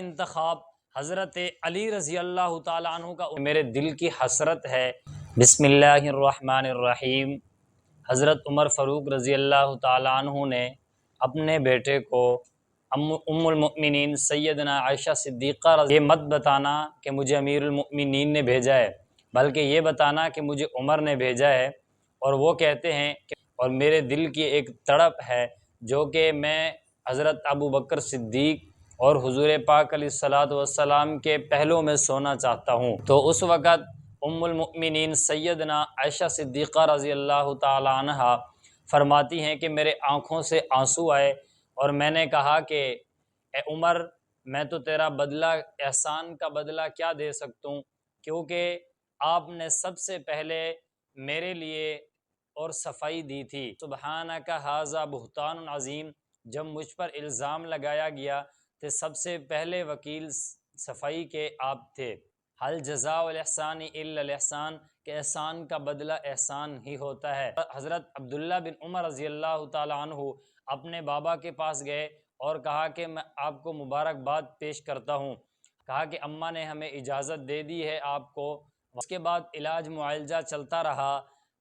انتخاب حضرت علی رضی اللہ تعالیٰ عنہ کا میرے دل کی حسرت ہے۔ بسم اللہ الرحمن الرحیم۔ حضرت عمر فاروق رضی اللہ تعالیٰ عنہ نے اپنے بیٹے کو ام المؤمنین سیدنا عائشہ صدیقہ یہ مت بتانا کہ مجھے امیر المؤمنین نے بھیجا ہے، بلکہ یہ بتانا کہ مجھے عمر نے بھیجا ہے۔ اور وہ کہتے ہیں کہ اور میرے دل کی ایک تڑپ ہے جو کہ میں حضرت ابو بکر صدیق اور حضور پاک علیہ الصلوۃ والسلام کے پہلو میں سونا چاہتا ہوں۔ تو اس وقت ام المؤمنین سیدنا عائشہ صدیقہ رضی اللہ تعالی عنہا فرماتی ہیں کہ میرے آنکھوں سے آنسو آئے اور میں نے کہا کہ اے عمر، میں تو تیرا بدلہ احسان کا بدلہ کیا دے سکتا ہوں، کیونکہ آپ نے سب سے پہلے میرے لیے اور صفائی دی تھی۔ سبحانک ھذا بہتان عظیم، جب مجھ پر الزام لگایا گیا تو سب سے پہلے وکیل صفائی کے آپ تھے۔ حل جزاء الاحسان الا الاحسان، کہ احسان کا بدلہ احسان ہی ہوتا ہے۔ حضرت عبداللہ بن عمر رضی اللہ تعالی عنہ اپنے بابا کے پاس گئے اور کہا کہ میں آپ کو مبارکباد پیش کرتا ہوں۔ کہا کہ اماں نے ہمیں اجازت دے دی ہے آپ کو۔ اس کے بعد علاج معالجہ چلتا رہا۔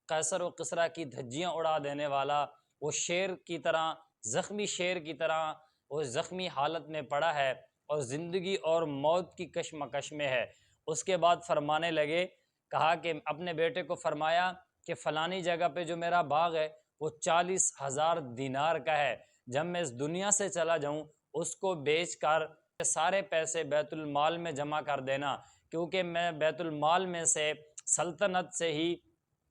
قیصر و کسریٰ کی دھجیاں اڑا دینے والا وہ شیر کی طرح، زخمی شیر کی طرح وہ زخمی حالت میں پڑا ہے اور زندگی اور موت کی کشمکش میں ہے۔ اس کے بعد فرمانے لگے، کہا کہ اپنے بیٹے کو فرمایا کہ فلانی جگہ پہ جو میرا باغ ہے وہ 40,000 دینار کا ہے، جب میں اس دنیا سے چلا جاؤں اس کو بیچ کر سارے پیسے بیت المال میں جمع کر دینا، کیونکہ میں بیت المال میں سے سلطنت سے ہی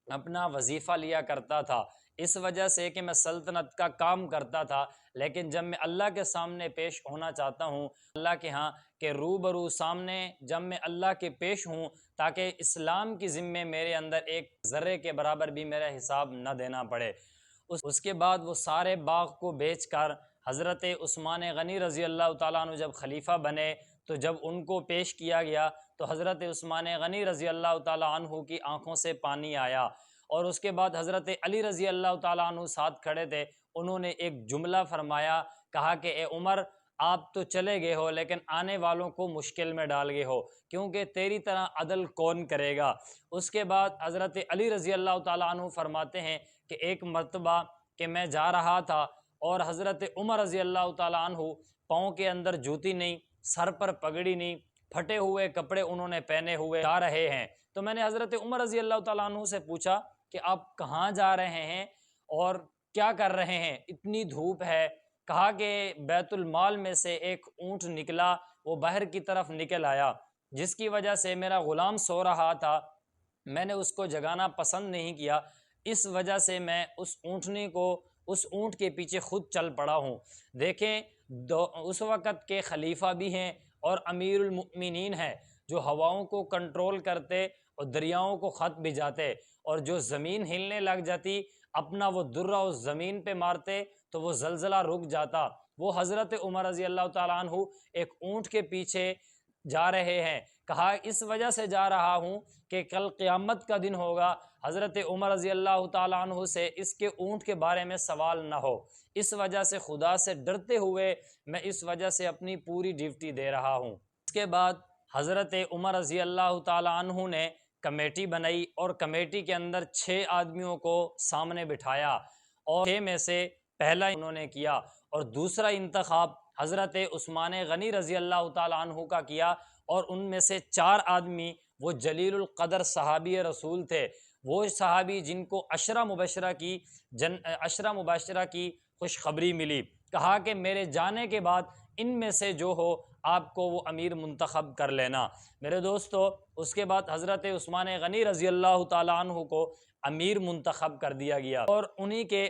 اپنا وظیفہ لیا کرتا تھا، اس وجہ سے کہ میں سلطنت کا کام کرتا تھا، لیکن جب میں اللہ کے سامنے پیش ہونا چاہتا ہوں، اللہ کے ہاں کہ روبرو سامنے جب میں اللہ کے پیش ہوں، تاکہ اسلام کی ذمے میرے اندر ایک ذرے کے برابر بھی میرا حساب نہ دینا پڑے۔ اس کے بعد وہ سارے باغ کو بیچ کر حضرت عثمان غنی رضی اللہ تعالیٰ عنہ جب خلیفہ بنے تو جب ان کو پیش کیا گیا تو حضرت عثمان غنی رضی اللہ تعالیٰ عنہ کی آنکھوں سے پانی آیا، اور اس کے بعد حضرت علی رضی اللہ تعالیٰ عنہ ساتھ کھڑے تھے، انہوں نے ایک جملہ فرمایا، کہا کہ اے عمر، آپ تو چلے گئے ہو لیکن آنے والوں کو مشکل میں ڈال گئے ہو، کیونکہ تیری طرح عدل کون کرے گا۔ اس کے بعد حضرت علی رضی اللہ تعالیٰ عنہ فرماتے ہیں کہ ایک مرتبہ کہ میں جا رہا تھا اور حضرت عمر رضی اللہ تعالیٰ عنہ پاؤں کے اندر جوتی نہیں، سر پر پگڑی نہیں، پھٹے ہوئے کپڑے انہوں نے پہنے ہوئے جا رہے ہیں، تو میں نے حضرت عمر رضی اللہ تعالیٰ عنہ سے پوچھا کہ آپ کہاں جا رہے ہیں اور کیا کر رہے ہیں، اتنی دھوپ ہے؟ کہا کہ بیت المال میں سے ایک اونٹ نکلا، وہ باہر کی طرف نکل آیا، جس کی وجہ سے میرا غلام سو رہا تھا، میں نے اس کو جگانا پسند نہیں کیا، اس وجہ سے میں اس اونٹنی کو اس اونٹ کے پیچھے خود چل پڑا ہوں۔ دیکھیں اس وقت کے خلیفہ بھی ہیں اور امیر المؤمنین ہیں، جو ہواؤں کو کنٹرول کرتے اور دریاؤں کو خط بھجاتے، اور جو زمین ہلنے لگ جاتی اپنا وہ درہ اس زمین پہ مارتے تو وہ زلزلہ رک جاتا، وہ حضرت عمر رضی اللہ تعالیٰ عنہ ایک اونٹ کے پیچھے جا رہے ہیں۔ کہا اس وجہ سے جا رہا ہوں کہ کل قیامت کا دن ہوگا، حضرت عمر رضی اللہ تعالیٰ عنہ سے اس کے اونٹ کے بارے میں سوال نہ ہو، اس وجہ سے خدا سے ڈرتے ہوئے میں اس وجہ سے اپنی پوری ڈیوٹی دے رہا ہوں۔ اس کے بعد حضرت عمر رضی اللہ تعالیٰ عنہ نے کمیٹی بنائی اور کمیٹی کے اندر 6 آدمیوں کو سامنے بٹھایا، اور 6 میں سے پہلا انہوں نے کیا، اور دوسرا انتخاب حضرت عثمان غنی رضی اللہ تعالیٰ عنہ کا کیا، اور ان میں سے 4 آدمی وہ جلیل القدر صحابی رسول تھے، وہ صحابی جن کو عشرہ مبشرہ کی خوشخبری ملی۔ کہا کہ میرے جانے کے بعد ان میں سے جو ہو آپ کو وہ امیر منتخب کر لینا۔ میرے دوستو، اس کے بعد حضرت عثمان غنی رضی اللہ تعالیٰ عنہ کو امیر منتخب کر دیا گیا، اور انہی کے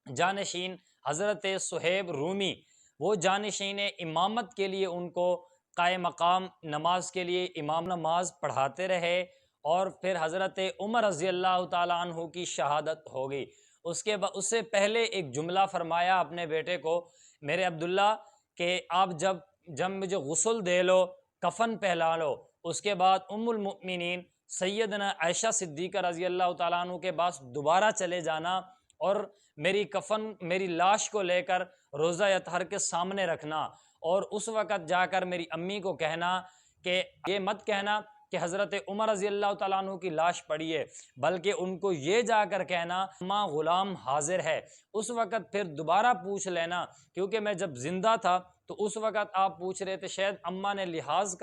جانشین حضرت صہیب رومی، وہ جانشین امامت کے لیے ان کو قائم مقام نماز کے لیے امام نماز پڑھاتے رہے، اور پھر حضرت عمر رضی اللہ تعالیٰ عنہ کی شہادت ہو گئی۔ اس سے پہلے ایک جملہ فرمایا اپنے بیٹے کو، میرے عبداللہ، کہ آپ جب مجھے غسل دے لو، کفن پہلا لو، اس کے بعد ام المؤمنین سیدنا عائشہ صدیقہ رضی اللہ تعالیٰ عنہ کے پاس دوبارہ چلے جانا، اور میری لاش کو لے کر روضہ اطہر کے سامنے رکھنا، اور اس وقت جا کر میری امی کو کہنا کہ یہ مت کہنا کہ حضرت عمر رضی اللہ تعالیٰ عنہ کی لاش پڑی ہے، بلکہ ان کو یہ جا کر کہنا ماں غلام حاضر ہے۔ اس وقت پھر دوبارہ پوچھ لینا، کیونکہ میں جب زندہ تھا تو اس وقت آپ پوچھ رہے تھے، شاید اماں نے لحاظ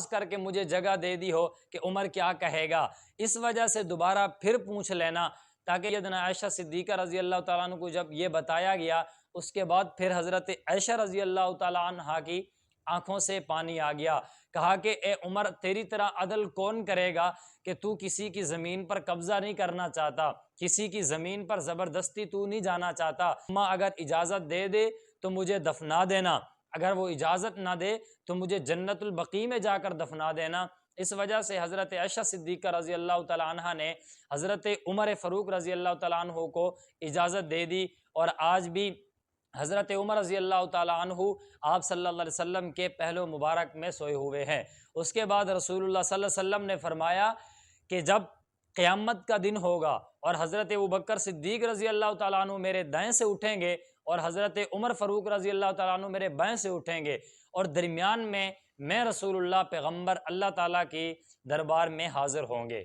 کر کے مجھے جگہ دے دی ہو کہ عمر کیا کہے گا، اس وجہ سے دوبارہ پھر پوچھ لینا، تاکہ سیدنا عائشہ صدیقہ رضی اللہ تعالیٰ عنہ کو جب یہ بتایا گیا، اس کے بعد پھر حضرت عائشہ رضی اللہ تعالیٰ عنہ کی آنکھوں سے پانی آ گیا۔ کہا کہ اے عمر، تیری طرح عدل کون کرے گا کہ تو کسی کی زمین پر قبضہ نہیں کرنا چاہتا، کسی کی زمین پر زبردستی تو نہیں جانا چاہتا۔ ماں اگر اجازت دے دے تو مجھے دفنا دینا، اگر وہ اجازت نہ دے تو مجھے جنت البقیع میں جا کر دفنا دینا۔ اس وجہ سے حضرت عائشہ صدیقہ رضی اللہ تعالیٰ عنہ نے حضرت عمر فاروق رضی اللہ تعالیٰ عنہ کو اجازت دے دی، اور آج بھی حضرت عمر رضی اللہ تعالیٰ عنہ آپ صلی اللہ علیہ وسلم کے پہلو مبارک میں سوئے ہوئے ہیں۔ اس کے بعد رسول اللہ صلی اللہ علیہ وسلم نے فرمایا کہ جب قیامت کا دن ہوگا اور حضرت ابوبکر صدیق رضی اللہ تعالیٰ عنہ میرے دائیں سے اٹھیں گے اور حضرت عمر فاروق رضی اللہ تعالیٰ عنہ میرے بائیں سے اٹھیں گے، اور درمیان میں رسول اللہ پیغمبر اللہ تعالیٰ کی دربار میں حاضر ہوں گے۔